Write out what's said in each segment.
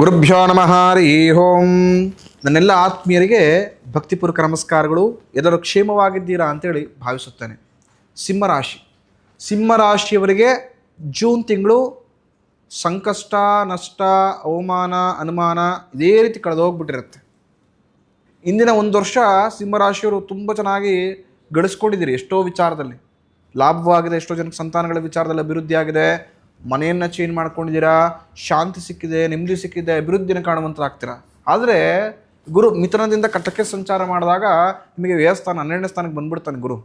ಗುರುಭ್ಯೋ ನಮಃ ಹರಿ ಓಂ. ನನ್ನೆಲ್ಲ ಆತ್ಮೀಯರಿಗೆ ಭಕ್ತಿಪೂರ್ವಕ ನಮಸ್ಕಾರಗಳು. ಎಲ್ಲರೂ ಕ್ಷೇಮವಾಗಿದ್ದೀರಾ ಅಂತೇಳಿ ಭಾವಿಸುತ್ತೇನೆ. ಸಿಂಹರಾಶಿಯವರಿಗೆ ಜೂನ್ ತಿಂಗಳು ಸಂಕಷ್ಟ, ನಷ್ಟ, ಅವಮಾನ, ಅನುಮಾನ ಇದೇ ರೀತಿ ಕಳೆದೋಗ್ಬಿಟ್ಟಿರುತ್ತೆ. ಇಂದಿನ ಒಂದು ವರ್ಷ ಸಿಂಹರಾಶಿಯವರು ತುಂಬ ಚೆನ್ನಾಗಿ ಗಳಿಸ್ಕೊಂಡಿದ್ದೀರಿ. ಎಷ್ಟೋ ವಿಚಾರದಲ್ಲಿ ಲಾಭವಾಗಿದೆ, ಎಷ್ಟೋ ಜನಕ್ಕೆ ಸಂತಾನಗಳ ವಿಚಾರದಲ್ಲಿ ಅಭಿವೃದ್ಧಿ ಆಗಿದೆ, ಮನೆಯನ್ನು ಚೇಂಜ್ ಮಾಡ್ಕೊಂಡಿದ್ದೀರಾ, ಶಾಂತಿ ಸಿಕ್ಕಿದೆ, ನೆಮ್ಮದಿ ಸಿಕ್ಕಿದೆ, ಅಭಿವೃದ್ಧಿನ ಕಾಣುವಂತಾಗ್ತೀರಾ. ಆದರೆ ಗುರು ಮಿಥುನದಿಂದ ಕಟಕ್ಕೆ ಸಂಚಾರ ಮಾಡಿದಾಗ ನಿಮಗೆ ವ್ಯಯಸ್ಥಾನ 12ನೇ ಸ್ಥಾನಕ್ಕೆ ಬಂದ್ಬಿಡ್ತಾನೆ. ಗುರು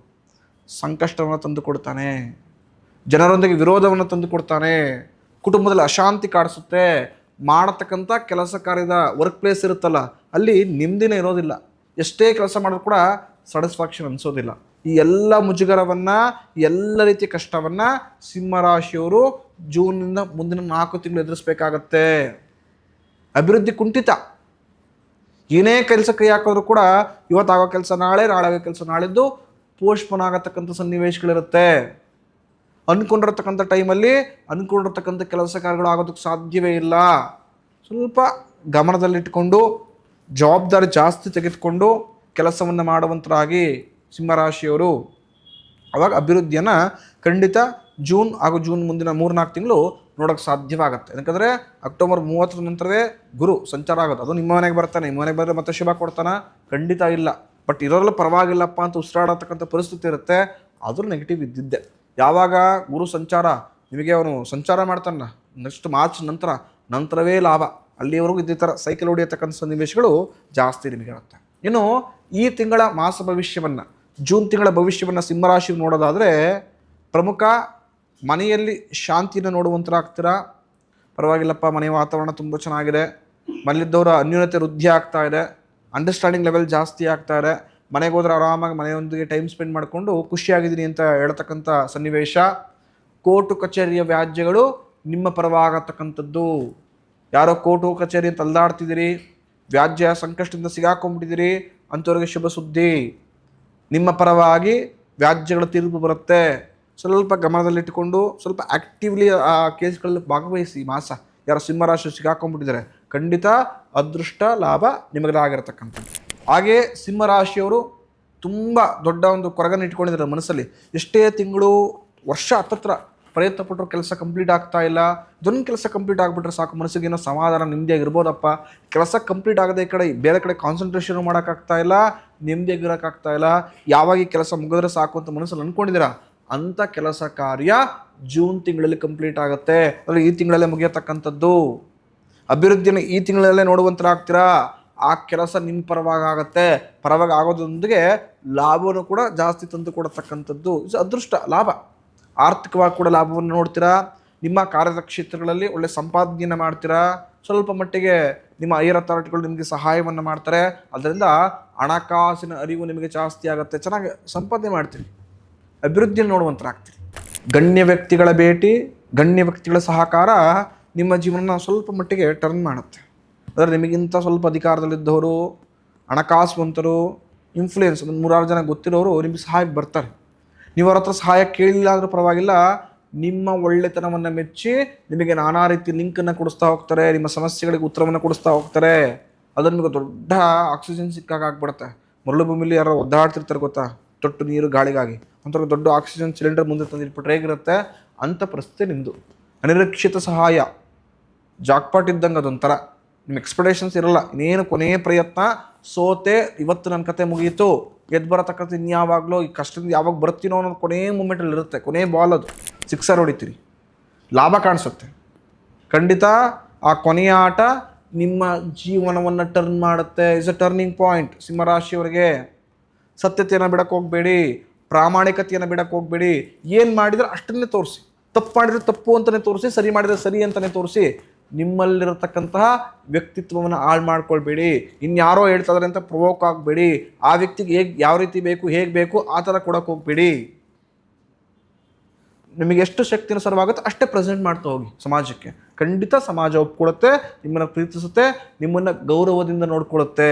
ಸಂಕಷ್ಟವನ್ನು ತಂದು ಕೊಡ್ತಾನೆ, ಜನರೊಂದಿಗೆ ವಿರೋಧವನ್ನು ತಂದು ಕೊಡ್ತಾನೆ, ಕುಟುಂಬದಲ್ಲಿ ಅಶಾಂತಿ ಕಾಡಿಸುತ್ತೆ, ಮಾಡತಕ್ಕಂಥ ಕೆಲಸ ಕಾರ್ಯದ ವರ್ಕ್ ಪ್ಲೇಸ್ ಇರುತ್ತಲ್ಲ ಅಲ್ಲಿ ನೆಮ್ಮದಿನೇ ಇರೋದಿಲ್ಲ, ಎಷ್ಟೇ ಕೆಲಸ ಮಾಡಿದ್ರು ಕೂಡ ಸ್ಯಾಟಿಸ್ಫ್ಯಾಕ್ಷನ್ ಅನಿಸೋದಿಲ್ಲ. ಈ ಎಲ್ಲ ಮುಜುಗರವನ್ನು, ಎಲ್ಲ ರೀತಿಯ ಕಷ್ಟವನ್ನು ಸಿಂಹರಾಶಿಯವರು ಜೂನ್ನಿಂದ ಮುಂದಿನ 4 ತಿಂಗಳು ಎದುರಿಸಬೇಕಾಗತ್ತೆ. ಅಭಿವೃದ್ಧಿ ಕುಂಠಿತ. ಏನೇ ಕೆಲಸ ಕೈ ಹಾಕಿದ್ರು ಕೂಡ ಇವತ್ತಾಗೋ ಕೆಲಸ ನಾಳೆ, ನಾಳೆ ಆಗೋ ಕೆಲಸ ನಾಳಿದ್ದು ಪೋಸ್ಟ್ಪೋನ್ ಆಗತಕ್ಕಂಥ ಸನ್ನಿವೇಶಗಳಿರುತ್ತೆ. ಅಂದ್ಕೊಂಡಿರ್ತಕ್ಕಂಥ ಟೈಮಲ್ಲಿ ಅಂದ್ಕೊಂಡಿರ್ತಕ್ಕಂಥ ಕೆಲಸ ಕಾರ್ಯಗಳು ಆಗೋದಕ್ಕೆ ಸಾಧ್ಯವೇ ಇಲ್ಲ. ಸ್ವಲ್ಪ ಗಮನದಲ್ಲಿಟ್ಕೊಂಡು ಜವಾಬ್ದಾರಿ ಜಾಸ್ತಿ ತೆಗೆದುಕೊಂಡು ಕೆಲಸವನ್ನು ಮಾಡುವಂತರಾಗಿ ಸಿಂಹರಾಶಿಯವರು ಅವಾಗ ಅಭಿವೃದ್ಧಿಯನ್ನು ಖಂಡಿತ ಜೂನ್ ಮುಂದಿನ 3-4 ತಿಂಗಳು ನೋಡೋಕ್ಕೆ ಸಾಧ್ಯವಾಗುತ್ತೆ. ಯಾಕಂದರೆ ಅಕ್ಟೋಬರ್ 30 ನಂತರವೇ ಗುರು ಸಂಚಾರ ಆಗೋದು. ಅದು ನಿಮ್ಮ ಮನೆಗೆ ಬರ್ತಾನೆ, ನಿಮ್ಮ ಮನೆಗೆ ಬಂದರೆ ಮತ್ತೆ ಶುಭ ಕೊಡ್ತಾನ? ಖಂಡಿತ ಇಲ್ಲ. ಬಟ್ ಇರೋರೆಲ್ಲ ಪರವಾಗಿಲ್ಲಪ್ಪ ಅಂತ ಉಸಿರಾಡತಕ್ಕಂಥ ಪರಿಸ್ಥಿತಿ ಇರುತ್ತೆ. ಆದರೂ ನೆಗೆಟಿವ್ ಇದ್ದಿದ್ದೆ. ಯಾವಾಗ ಗುರು ಸಂಚಾರ ನಿಮಗೆ ಅವನು ಸಂಚಾರ ಮಾಡ್ತಾನ ನೆಕ್ಸ್ಟ್ ಮಾರ್ಚ್ ನಂತರವೇ ಲಾಭ. ಅಲ್ಲಿಯವರೆಗೂ ಇದ್ದೇ ಥರ ಸೈಕಲ್ ಹೊಡೆಯತಕ್ಕಂಥ ಸನ್ನಿವೇಶಗಳು ಜಾಸ್ತಿ ನಿಮಗೆ ಇರುತ್ತೆ. ಇನ್ನು ಈ ತಿಂಗಳ ಮಾಸ ಭವಿಷ್ಯವನ್ನು, ಜೂನ್ ತಿಂಗಳ ಭವಿಷ್ಯವನ್ನು ಸಿಂಹರಾಶಿ ನೋಡೋದಾದರೆ, ಪ್ರಮುಖ ಮನೆಯಲ್ಲಿ ಶಾಂತಿಯನ್ನು ನೋಡುವಂತರಾಗ್ತೀರಾ. ಪರವಾಗಿಲ್ಲಪ್ಪ, ಮನೆಯ ವಾತಾವರಣ ತುಂಬ ಚೆನ್ನಾಗಿದೆ, ಮನೆಯಲ್ಲಿದ್ದವರ ಅನ್ಯೂನ್ಯತೆ ವೃದ್ಧಿ ಆಗ್ತಾ ಇದೆ, ಅಂಡರ್ಸ್ಟ್ಯಾಂಡಿಂಗ್ ಲೆವೆಲ್ ಜಾಸ್ತಿ ಆಗ್ತಾ ಇದೆ, ಮನೆಗೆ ಹೋದ್ರೆ ಆರಾಮಾಗಿ ಮನೆಯೊಂದಿಗೆ ಟೈಮ್ ಸ್ಪೆಂಡ್ ಮಾಡಿಕೊಂಡು ಖುಷಿಯಾಗಿದ್ದೀನಿ ಅಂತ ಹೇಳ್ತಕ್ಕಂಥ ಸನ್ನಿವೇಶ. ಕೋರ್ಟು ಕಚೇರಿಯ ವ್ಯಾಜ್ಯಗಳು ನಿಮ್ಮ ಪರವಾಗತಕ್ಕಂಥದ್ದು. ಯಾರೋ ಕೋರ್ಟು ಕಚೇರಿ ಅಂತ ಅಲ್ದಾಡ್ತಿದ್ದೀರಿ, ವ್ಯಾಜ್ಯ ಸಂಕಷ್ಟದಿಂದ ಸಿಗಾಕೊಂಡ್ಬಿಟ್ಟಿದ್ದೀರಿ ಅಂಥವ್ರಿಗೆ ಶುಭ ಸುದ್ದಿ. ನಿಮ್ಮ ಪರವಾಗಿ ವ್ಯಾಜ್ಯಗಳ ತೀರ್ಪು ಬರುತ್ತೆ. ಸ್ವಲ್ಪ ಗಮನದಲ್ಲಿಟ್ಟುಕೊಂಡು ಸ್ವಲ್ಪ ಆ್ಯಕ್ಟಿವ್ಲಿ ಆ ಕೇಸ್ಗಳಲ್ಲಿ ಭಾಗವಹಿಸಿ. ಮಾಸ ಯಾರು ಸಿಂಹರಾಶಿ ಸಿಗಾಕೊಂಡ್ಬಿಟ್ಟಿದ್ದಾರೆ ಖಂಡಿತ ಅದೃಷ್ಟ ಲಾಭ ನಿಮಗದಾಗಿರತಕ್ಕಂಥದ್ದು. ಹಾಗೇ ಸಿಂಹರಾಶಿಯವರು ತುಂಬ ದೊಡ್ಡ ಒಂದು ಕೊರಗನ್ನು ಇಟ್ಕೊಂಡಿದ್ದಾರೆ ಮನಸ್ಸಲ್ಲಿ. ಎಷ್ಟೇ ತಿಂಗಳು ವರ್ಷ ಹತ್ತತ್ರ ಪ್ರಯತ್ನ ಪಟ್ಟರು ಕೆಲಸ ಕಂಪ್ಲೀಟ್ ಆಗ್ತಾ ಇಲ್ಲ. ಇದೊಂದು ಕೆಲಸ ಕಂಪ್ಲೀಟ್ ಆಗಿಬಿಟ್ರೆ ಸಾಕು, ಮನಸ್ಸಿಗೆ ಏನೋ ಸಮಾಧಾನ ನೆಮ್ಮದಿಯಾಗಿರ್ಬೋದಪ್ಪ. ಕೆಲಸ ಕಂಪ್ಲೀಟ್ ಆಗದೆ ಬೇರೆ ಕಡೆ ಕಾನ್ಸಂಟ್ರೇಷನ್ ಮಾಡೋಕ್ಕಾಗ್ತಾ ಇಲ್ಲ, ನೆಮ್ಮದಿಯಾಗಿರೋಕ್ಕಾಗ್ತಾ ಇಲ್ಲ. ಯಾವಾಗ ಈ ಕೆಲಸ ಮುಗಿದ್ರೆ ಸಾಕು ಅಂತ ಮನಸ್ಸಲ್ಲಿ ಅಂದ್ಕೊಂಡಿದ್ದೀರಾ, ಅಂಥ ಕೆಲಸ ಕಾರ್ಯ ಜೂನ್ ತಿಂಗಳಲ್ಲಿ ಕಂಪ್ಲೀಟ್ ಆಗುತ್ತೆ. ಅಂದರೆ ಈ ತಿಂಗಳಲ್ಲೇ ಮುಗಿಯತಕ್ಕಂಥದ್ದು. ಅಭಿವೃದ್ಧಿಯನ್ನು ಈ ತಿಂಗಳಲ್ಲೇ ನೋಡುವಂತರಾಗ್ತೀರಾ. ಆ ಕೆಲಸ ನಿಮ್ಮ ಪರವಾಗಿ ಆಗುತ್ತೆ. ಪರವಾಗಿ ಆಗೋದೊಂದಿಗೆ ಲಾಭವನ್ನು ಕೂಡ ಜಾಸ್ತಿ ತಂದು ಕೊಡತಕ್ಕಂಥದ್ದು. ಅದೃಷ್ಟ ಲಾಭ. ಆರ್ಥಿಕವಾಗಿ ಕೂಡ ಲಾಭವನ್ನು ನೋಡ್ತೀರಾ. ನಿಮ್ಮ ಕಾರ್ಯದ ಕ್ಷೇತ್ರಗಳಲ್ಲಿ ಒಳ್ಳೆ ಸಂಪಾದನೆಯನ್ನು ಮಾಡ್ತೀರಾ. ಸ್ವಲ್ಪ ಮಟ್ಟಿಗೆ ನಿಮ್ಮ ಹೈಯರ್ ಅಥಾರಿಟಿಗಳು ನಿಮಗೆ ಸಹಾಯವನ್ನು ಮಾಡ್ತಾರೆ. ಅದರಿಂದ ಹಣಕಾಸಿನ ಅರಿವು ನಿಮಗೆ ಜಾಸ್ತಿ ಆಗುತ್ತೆ. ಚೆನ್ನಾಗಿ ಸಂಪಾದನೆ ಮಾಡ್ತೀರಿ, ಅಭಿವೃದ್ಧಿಯನ್ನು ನೋಡುವಂತರಾಗ್ತೀರಿ. ಗಣ್ಯ ವ್ಯಕ್ತಿಗಳ ಭೇಟಿ, ಗಣ್ಯ ವ್ಯಕ್ತಿಗಳ ಸಹಕಾರ ನಿಮ್ಮ ಜೀವನ ಸ್ವಲ್ಪ ಮಟ್ಟಿಗೆ ಟರ್ನ್ ಮಾಡುತ್ತೆ. ಅಂದರೆ ನಿಮಗಿಂತ ಸ್ವಲ್ಪ ಅಧಿಕಾರದಲ್ಲಿದ್ದವರು, ಹಣಕಾಸುವಂತರು, ಇನ್ಫ್ಲೂಯೆನ್ಸ್, ಒಂದು 3-6 ಜನ ಗೊತ್ತಿರೋರು ನಿಮಗೆ ಸಹಾಯಕ್ಕೆ ಬರ್ತಾರೆ. ನೀವು ಅವ್ರ ಹತ್ರ ಸಹಾಯ ಕೇಳಿಲ್ಲ ಅಂದರೂ ಪರವಾಗಿಲ್ಲ, ನಿಮ್ಮ ಒಳ್ಳೆತನವನ್ನು ಮೆಚ್ಚಿ ನಿಮಗೆ ನಾನಾ ರೀತಿ ಲಿಂಕನ್ನು ಕೊಡಿಸ್ತಾ ಹೋಗ್ತಾರೆ, ನಿಮ್ಮ ಸಮಸ್ಯೆಗಳಿಗೆ ಉತ್ತರವನ್ನು ಕೊಡಿಸ್ತಾ ಹೋಗ್ತಾರೆ. ಅದನ್ನು ನಿಮಗೆ ದೊಡ್ಡ ಆಕ್ಸಿಜನ್ ಸಿಕ್ಕಾಗ ಆಗ್ಬಿಡುತ್ತೆ. ಮರಳು ಭೂಮಿಲಿ ಯಾರೋ ಒದ್ದಾಡ್ತಿರ್ತಾರೆ ಗೊತ್ತಾ, ತೊಟ್ಟು ನೀರು ಗಾಳಿಗಾಗಿ, ಒಂಥರ ದೊಡ್ಡ ಆಕ್ಸಿಜನ್ ಸಿಲಿಂಡರ್ ಮುಂದೆ ತಂದಿಟ್ಬಿಟ್ರೆ ಹೇಗಿರುತ್ತೆ ಅಂಥ ಪರಿಸ್ಥಿತಿ ನಿಮ್ಮದು. ಅನಿರೀಕ್ಷಿತ ಸಹಾಯ, ಜಾಕ್ಪಾಟ್ ಇದ್ದಂಗೆ ಅದೊಂಥರ. ನಿಮ್ಮ ಎಕ್ಸ್ಪೆಕ್ಟೇಷನ್ಸ್ ಇರಲ್ಲ, ಇನ್ನೇನು ಕೊನೆಯ ಪ್ರಯತ್ನ, ಸೋತೆ, ಇವತ್ತು ನನ್ನ ಕತೆ ಮುಗೀತು, ಗೆದ್ದು ಬರತಕ್ಕಂಥ ಇನ್ಯಾವಾಗಲೂ ಈ ಕಷ್ಟದಿಂದ ಯಾವಾಗ ಬರ್ತೀನೋ ಅನ್ನೋದು ಕೊನೆಯ ಮೂಮೆಂಟಲ್ಲಿ ಇರುತ್ತೆ. ಕೊನೆಯ ಬಾಲ್ ಅದು, ಸಿಕ್ಸರ್ ಹೊಡಿತೀರಿ, ಲಾಭ ಕಾಣಿಸುತ್ತೆ. ಖಂಡಿತ ಆ ಕೊನೆಯ ಆಟ ನಿಮ್ಮ ಜೀವನವನ್ನು ಟರ್ನ್ ಮಾಡುತ್ತೆ. ಇಸ್ ಅ ಟರ್ನಿಂಗ್ ಪಾಯಿಂಟ್ ಸಿಂಹರಾಶಿಯವರಿಗೆ. ಸತ್ಯತೆಯನ್ನು ಬಿಡಕ್ಕೆ ಹೋಗಬೇಡಿ, ಪ್ರಾಮಾಣಿಕತೆಯನ್ನು ಬಿಡಕ್ಕೆ ಹೋಗಬೇಡಿ. ಏನು ಮಾಡಿದರೆ ಅಷ್ಟನ್ನೇ ತೋರಿಸಿ, ತಪ್ಪು ಮಾಡಿದರೆ ತಪ್ಪು ಅಂತಲೇ ತೋರಿಸಿ, ಸರಿ ಮಾಡಿದರೆ ಸರಿ ಅಂತಲೇ ತೋರಿಸಿ. ನಿಮ್ಮಲ್ಲಿರತಕ್ಕಂತಹ ವ್ಯಕ್ತಿತ್ವವನ್ನು ಹಾಳು ಮಾಡ್ಕೊಳ್ಬೇಡಿ. ಇನ್ಯಾರೋ ಹೇಳ್ತಾ ಇದ್ದಾರೆ ಅಂತ ಪ್ರವೋಕ್ ಆಗಬೇಡಿ. ಆ ವ್ಯಕ್ತಿಗೆ ಯಾವ ರೀತಿ ಬೇಕು, ಹೇಗೆ ಬೇಕು ಆ ಥರ ಕೊಡೋಕೆ ಹೋಗಬೇಡಿ. ನಿಮಗೆ ಎಷ್ಟು ಶಕ್ತಿ ಅನುಸಾರವಾಗುತ್ತೆ ಅಷ್ಟೇ ಪ್ರೆಸೆಂಟ್ ಮಾಡ್ತಾ ಹೋಗಿ ಸಮಾಜಕ್ಕೆ. ಖಂಡಿತ ಸಮಾಜ ಒಪ್ಕೊಳ್ಳುತ್ತೆ, ನಿಮ್ಮನ್ನು ಪ್ರೀತಿಸುತ್ತೆ, ನಿಮ್ಮನ್ನು ಗೌರವದಿಂದ ನೋಡ್ಕೊಳ್ಳುತ್ತೆ.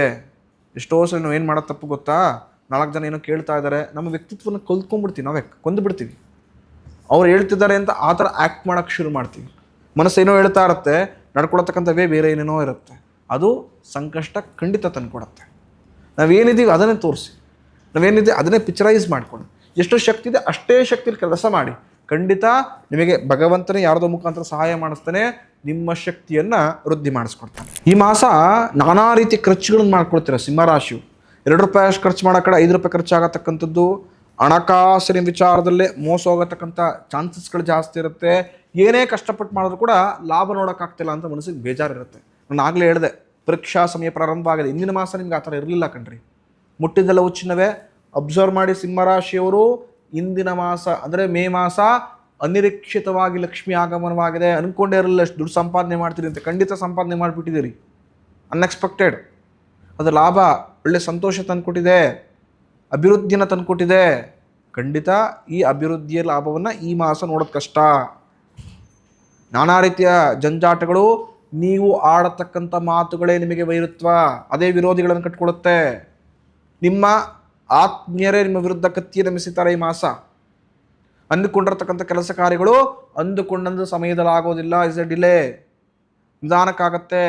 ಎಷ್ಟೋ ಸಲ ನಾವು ಏನು ಮಾಡೋ ತಪ್ಪು ಗೊತ್ತಾ, 4 ಜನ ಏನೋ ಕೇಳ್ತಾ ಇದ್ದಾರೆ, ನಮ್ಮ ವ್ಯಕ್ತಿತ್ವನ ಕಲ್ತ್ಕೊಂಡ್ಬಿಡ್ತೀವಿ, ನಾವೇ ಕೊಂದುಬಿಡ್ತೀವಿ. ಅವ್ರು ಹೇಳ್ತಿದ್ದಾರೆ ಅಂತ ಆ ಥರ ಆ್ಯಕ್ಟ್ ಮಾಡೋಕ್ಕೆ ಶುರು ಮಾಡ್ತೀವಿ. ಮನಸ್ಸೇನೋ ಹೇಳ್ತಾ ಇರುತ್ತೆ, ನಡ್ಕೊಳತಕ್ಕಂಥ ಬೇರೆ ಏನೇನೋ ಇರುತ್ತೆ. ಅದು ಸಂಕಷ್ಟ ಖಂಡಿತ ತಂದುಕೊಡುತ್ತೆ. ನಾವೇನಿದ್ದೀವಿ ಅದನ್ನೇ ತೋರಿಸಿ, ನಾವೇನಿದೆ ಅದನ್ನೇ ಪಿಕ್ಚರೈಸ್ ಮಾಡ್ಕೊಂಡು ಎಷ್ಟು ಶಕ್ತಿ ಇದೆ ಅಷ್ಟೇ ಶಕ್ತಿಲಿ ಕೆಲಸ ಮಾಡಿ. ಖಂಡಿತ ನಿಮಗೆ ಭಗವಂತನೇ ಯಾರದೋ ಮುಖಾಂತರ ಸಹಾಯ ಮಾಡಿಸ್ತಾನೆ, ನಿಮ್ಮ ಶಕ್ತಿಯನ್ನು ವೃದ್ಧಿ ಮಾಡಿಸ್ಕೊಡ್ತಾನೆ. ಈ ಮಾಸ ನಾನಾ ರೀತಿ ಖರ್ಚುಗಳನ್ನು ಮಾಡ್ಕೊಳ್ತೀರ. ಸಿಂಹರಾಶಿಯು ₹2 ಅಷ್ಟು ಖರ್ಚು ಮಾಡೋ ಕಡೆ ₹5 ಖರ್ಚಾಗತಕ್ಕಂಥದ್ದು, ಹಣಕಾಸಿನ ವಿಚಾರದಲ್ಲೇ ಮೋಸ ಹೋಗತಕ್ಕಂಥ ಚಾನ್ಸಸ್ಗಳು ಜಾಸ್ತಿ ಇರುತ್ತೆ. ಏನೇ ಕಷ್ಟಪಟ್ಟು ಮಾಡಿದ್ರು ಕೂಡ ಲಾಭ ನೋಡೋಕ್ಕಾಗ್ತಿಲ್ಲ ಅಂತ ಮನಸ್ಸಿಗೆ ಬೇಜಾರಿರುತ್ತೆ. ನಾನು ಆಗಲೇ ಹೇಳಿದೆ, ಪರೀಕ್ಷಾ ಸಮಯ ಪ್ರಾರಂಭವಾಗಿದೆ. ಇಂದಿನ ಮಾಸ ನಿಮ್ಗೆ ಆ ಥರ ಇರಲಿಲ್ಲ ಕಣ್ರಿ. ಮುಟ್ಟಿದ್ದೆಲ್ಲ ಹುಚ್ಚಿನವೇ. ಅಬ್ಸರ್ವ್ ಮಾಡಿ ಸಿಂಹರಾಶಿಯವರು, ಇಂದಿನ ಮಾಸ ಅಂದರೆ ಮೇ ಮಾಸ ಅನಿರೀಕ್ಷಿತವಾಗಿ ಲಕ್ಷ್ಮಿ ಆಗಮನವಾಗಿದೆ. ಅಂದ್ಕೊಂಡೇ ಇರಲಿಲ್ಲ ಎಷ್ಟು ದುಡ್ಡು ಸಂಪಾದನೆ ಮಾಡ್ತೀರಿ ಅಂತ. ಖಂಡಿತ ಸಂಪಾದನೆ ಮಾಡಿಬಿಟ್ಟಿದ್ದೀರಿ. ಅನ್ಎಕ್ಸ್ಪೆಕ್ಟೆಡ್. ಅದು ಲಾಭ, ಒಳ್ಳೆ ಸಂತೋಷ ತಂದುಕೊಟ್ಟಿದೆ, ಅಭಿವೃದ್ಧಿನ ತಂದುಕೊಟ್ಟಿದೆ. ಖಂಡಿತ ಈ ಅಭಿವೃದ್ಧಿಯ ಲಾಭವನ್ನು ಈ ಮಾಸ ನೋಡೋದು ಕಷ್ಟ. ನಾನಾ ರೀತಿಯ ಜಂಜಾಟಗಳು, ನೀವು ಆಡತಕ್ಕಂಥ ಮಾತುಗಳೇ ನಿಮಗೆ ವೈರುತ್ವ, ಅದೇ ವಿರೋಧಿಗಳನ್ನು ಕಟ್ಕೊಡುತ್ತೆ. ನಿಮ್ಮ ಆತ್ಮೀಯರೇ ನಿಮ್ಮ ವಿರುದ್ಧ ಕತ್ತಿಯನ್ನು ಮೆಸಿತಾರೆ ಈ ಮಾಸ. ಅಂದುಕೊಂಡಿರ್ತಕ್ಕಂಥ ಕೆಲಸ ಕಾರ್ಯಗಳು ಅಂದುಕೊಂಡಂಥ ಸಮಯದಲ್ಲಿ ಆಗೋದಿಲ್ಲ. Is a delay. ನಿಧಾನಕ್ಕಾಗತ್ತೆ.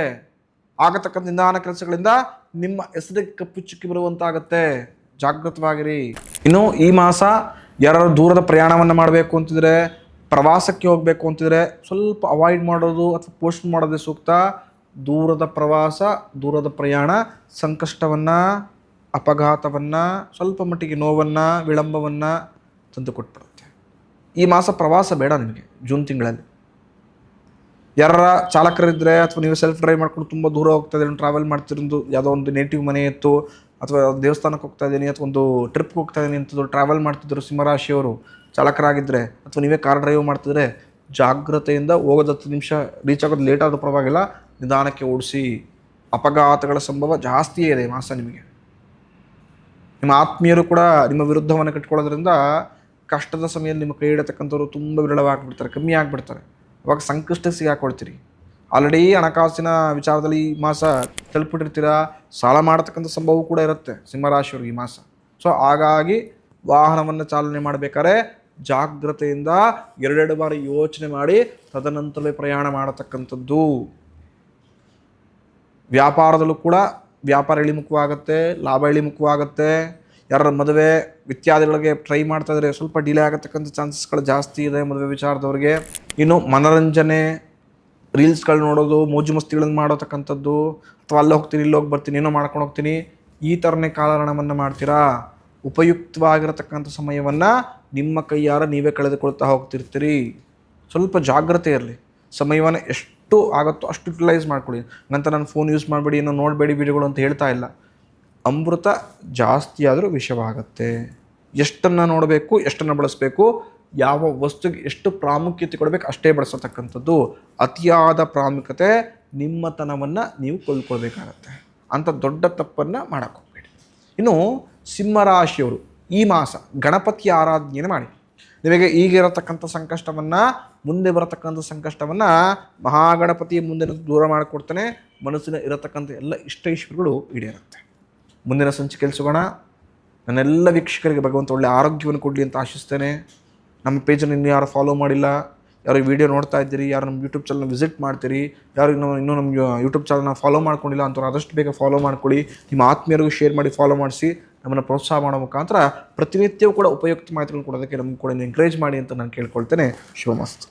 ಆಗತಕ್ಕಂಥ ನಿಧಾನ ಕೆಲಸಗಳಿಂದ ನಿಮ್ಮ ಹೆಸರಿಗೆ ಕಪ್ಪು ಚುಕ್ಕಿ ಬರುವಂತಾಗತ್ತೆ. ಜಾಗೃತವಾಗಿರಿ. ಇನ್ನು ಈ ಮಾಸ ಯಾರು ದೂರದ ಪ್ರಯಾಣವನ್ನು ಮಾಡಬೇಕು ಅಂತಿದ್ರೆ, ಪ್ರವಾಸಕ್ಕೆ ಹೋಗಬೇಕು ಅಂತಿದ್ರೆ ಸ್ವಲ್ಪ ಅವಾಯ್ಡ್ ಮಾಡೋದು ಅಥವಾ ಪೋಸ್ಟ್ ಮಾಡೋದೇ ಸೂಕ್ತ. ದೂರದ ಪ್ರವಾಸ, ದೂರದ ಪ್ರಯಾಣ ಸಂಕಷ್ಟವನ್ನು, ಅಪಘಾತವನ್ನು, ಸ್ವಲ್ಪ ಮಟ್ಟಿಗೆ ನೋವನ್ನು, ವಿಳಂಬವನ್ನು ತಂದು ಕೊಟ್ಬಿಡುತ್ತೆ. ಈ ಮಾಸ ಪ್ರವಾಸ ಬೇಡ ನಿಮಗೆ. ಜೂನ್ ತಿಂಗಳಲ್ಲಿ ಯಾರ ಚಾಲಕರಿದ್ದರೆ ಅಥವಾ ನೀವು ಸೆಲ್ಫ್ ಡ್ರೈವ್ ಮಾಡ್ಕೊಂಡು ತುಂಬ ದೂರ ಹೋಗ್ತಾ ಇದ್ದೀನಿ, ಟ್ರಾವೆಲ್ ಮಾಡ್ತಿರೋದು, ಯಾವುದೋ ಒಂದು ನೇಟಿವ್ ಮನೆ ಇತ್ತು ಅಥವಾ ದೇವಸ್ಥಾನಕ್ಕೆ ಹೋಗ್ತಾ ಇದ್ದೀನಿ ಅಥವಾ ಒಂದು ಟ್ರಿಪ್ಗೆ ಹೋಗ್ತಾ ಇದ್ದೀನಿ ಅಂತದ್ದು ಟ್ರಾವೆಲ್ ಮಾಡ್ತಿದ್ರು ಸಿಂಹರಾಶಿಯವರು ಚಾಲಕರಾಗಿದ್ದರೆ, ಅಥವಾ ನೀವೇ ಕಾರ್ ಡ್ರೈವ್ ಮಾಡ್ತಿದ್ರೆ ಜಾಗ್ರತೆಯಿಂದ ಹೋಗೋದು. 10 ನಿಮಿಷ ರೀಚ್ ಆಗೋದು ಲೇಟ್ ಆದರೂ ಪರವಾಗಿಲ್ಲ, ನಿಧಾನಕ್ಕೆ ಓಡಿಸಿ. ಅಪಘಾತಗಳ ಸಂಭವ ಜಾಸ್ತಿಯೇ ಇದೆ ಮಾಸ ನಿಮಗೆ. ನಿಮ್ಮ ಆತ್ಮೀಯರು ಕೂಡ ನಿಮ್ಮ ವಿರುದ್ಧವನ್ನು ಕಟ್ಕೊಳ್ಳೋದ್ರಿಂದ ಕಷ್ಟದ ಸಮಯದಲ್ಲಿ ನಿಮ್ಮ ಕೈ ಹಿಡತಕ್ಕಂಥವ್ರು ತುಂಬ ವಿರಳವಾಗಿಬಿಡ್ತಾರೆ, ಕಮ್ಮಿ ಆಗಿಬಿಡ್ತಾರೆ. ಅವಾಗ ಸಂಕಷ್ಟಕ್ಕೆ ಸಿಗಾಕೊಳ್ತೀರಿ. ಆಲ್ರೆಡಿ ಹಣಕಾಸಿನ ವಿಚಾರದಲ್ಲಿ ಈ ಮಾಸ ತಲುಪಿಟ್ಟಿರ್ತೀರ. ಸಾಲ ಮಾಡತಕ್ಕಂಥ ಸಂಭವ ಕೂಡ ಇರುತ್ತೆ ಸಿಂಹರಾಶಿಯವರು ಈ ಮಾಸ. ಸೊ ಹಾಗಾಗಿ ವಾಹನವನ್ನು ಚಾಲನೆ ಮಾಡಬೇಕಾದ್ರೆ ಜಾಗ್ರತೆಯಿಂದ 2 ಬಾರಿ ಯೋಚನೆ ಮಾಡಿ ತದನಂತರವೇ ಪ್ರಯಾಣ ಮಾಡತಕ್ಕಂಥದ್ದು. ವ್ಯಾಪಾರದಲ್ಲೂ ಕೂಡ ವ್ಯಾಪಾರ ಇಳಿಮುಖವಾಗುತ್ತೆ, ಲಾಭ ಇಳಿಮುಖವಾಗುತ್ತೆ. ಯಾರ ಮದುವೆ ಇತ್ಯಾದಿಗಳಿಗೆ ಟ್ರೈ ಮಾಡ್ತಾ ಇದ್ರೆ ಸ್ವಲ್ಪ ಡಿಲೇ ಆಗತಕ್ಕಂಥ ಚಾನ್ಸಸ್ಗಳು ಜಾಸ್ತಿ ಇದೆ ಮದುವೆ ವಿಚಾರದವ್ರಿಗೆ. ಇನ್ನು ಮನೋರಂಜನೆ, ರೀಲ್ಸ್ಗಳು ನೋಡೋದು, ಮೋಜು ಮಸ್ತಿಗಳನ್ನು ಮಾಡೋತಕ್ಕಂಥದ್ದು, ಅಥವಾ ಅಲ್ಲಿ ಹೋಗ್ತೀನಿ ಇಲ್ಲಿ ಹೋಗಿ ಬರ್ತೀನಿ ಏನೋ ಮಾಡ್ಕೊಂಡು ಹೋಗ್ತೀನಿ, ಈ ಥರನೇ ಕಾಲಹರಣವನ್ನು ಮಾಡ್ತೀರಾ. ಉಪಯುಕ್ತವಾಗಿರತಕ್ಕಂಥ ಸಮಯವನ್ನು ನಿಮ್ಮ ಕೈಯಾರ ನೀವೇ ಕಳೆದುಕೊಳ್ತಾ ಹೋಗ್ತಿರ್ತೀರಿ. ಸ್ವಲ್ಪ ಜಾಗ್ರತೆ ಇರಲಿ. ಸಮಯವನ್ನು ಎಷ್ಟು ಆಗುತ್ತೋ ಅಷ್ಟು ಯುಟಿಲೈಸ್ ಮಾಡ್ಕೊಳ್ಳಿ. ನಂತರ ನಾನು ಫೋನ್ ಯೂಸ್ ಮಾಡಬೇಡಿ, ಏನೋ ನೋಡಬೇಡಿ ವಿಡಿಯೋಗಳು ಅಂತ ಹೇಳ್ತಾ ಇಲ್ಲ. ಅಮೃತ ಜಾಸ್ತಿ ಆದರೂ ವಿಷವಾಗುತ್ತೆ. ಎಷ್ಟನ್ನು ನೋಡಬೇಕು, ಎಷ್ಟನ್ನು ಬಳಸಬೇಕು, ಯಾವ ವಸ್ತುಗೆ ಎಷ್ಟು ಪ್ರಾಮುಖ್ಯತೆ ಕೊಡಬೇಕು ಅಷ್ಟೇ ಬಳಸತಕ್ಕಂಥದ್ದು. ಅತಿಯಾದ ಪ್ರಾಮುಖ್ಯತೆ ನಿಮ್ಮತನವನ್ನು ನೀವು ಕೊಳ್ಳಬೇಕಾಗತ್ತೆ. ಅಂಥ ದೊಡ್ಡ ತಪ್ಪನ್ನು ಮಾಡೋಕ್ಕೆ ಹೋಗಬೇಡಿ. ಇನ್ನು ಸಿಂಹರಾಶಿಯವರು ಈ ಮಾಸ ಗಣಪತಿ ಆರಾಧನೆಯನ್ನು ಮಾಡಿ. ನಿಮಗೆ ಈಗಿರತಕ್ಕಂಥ ಸಂಕಷ್ಟವನ್ನು, ಮುಂದೆ ಬರತಕ್ಕಂಥ ಸಂಕಷ್ಟವನ್ನು ಮಹಾಗಣಪತಿ ಮುಂದೆ ದೂರ ಮಾಡಿಕೊಡ್ತಾನೆ. ಮನಸ್ಸಿನ ಇರತಕ್ಕಂಥ ಎಲ್ಲ ಇಷ್ಟೈಶ್ವರ್ಯಗಳು ಈಡೇರುತ್ತೆ. ಮುಂದಿನ ಸಂಚಿಕೆಯಲ್ಲಿ ಸಿಗೋಣ. ನನ್ನೆಲ್ಲ ವೀಕ್ಷಕರಿಗೆ ಭಗವಂತ ಒಳ್ಳೆ ಆರೋಗ್ಯವನ್ನು ಕೊಡಲಿ ಅಂತ ಆಶಿಸ್ತೇನೆ. ನಮ್ಮ ಪೇಜನ್ನು ಇನ್ನೂ ಯಾರು ಫಾಲೋ ಮಾಡಿಲ್ಲ, ಯಾರು ಈ ವಿಡಿಯೋ ನೋಡ್ತಾ ಇದ್ದೀರಿ, ಯಾರು ನಮ್ಮ ಯೂಟ್ಯೂಬ್ ಚಾನಲ್ನ ವಿಸಿಟ್ ಮಾಡ್ತೀರಿ, ಯಾರು ಇನ್ನೂ ನಮ್ಮ ಯೂಟ್ಯೂಬ್ ಚಾನಲ್ನ ಫಾಲೋ ಮಾಡ್ಕೊಂಡಿಲ್ಲ ಅಂಥವ್ರು ಆದಷ್ಟು ಬೇಗ ಫಾಲೋ ಮಾಡ್ಕೊಳ್ಳಿ. ನಿಮ್ಮ ಆತ್ಮೀಯರಿಗೂ ಶೇರ್ ಮಾಡಿ ಫಾಲೋ ಮಾಡಿಸಿ ನಮ್ಮನ್ನು ಪ್ರೋತ್ಸಾಹ ಮಾಡೋ ಮುಖಾಂತರ ಪ್ರತಿನಿತ್ಯವೂ ಕೂಡ ಉಪಯುಕ್ತ ಮಾಹಿತಿಗಳನ್ನು ಕೊಡೋದಕ್ಕೆ ನಮ್ಗೆ ಕೂಡ ಎಂಕರೇಜ್ ಮಾಡಿ ಅಂತ ನಾನು ಕೇಳ್ಕೊಳ್ತೇನೆ. ಶುಭಮಸ್ತು.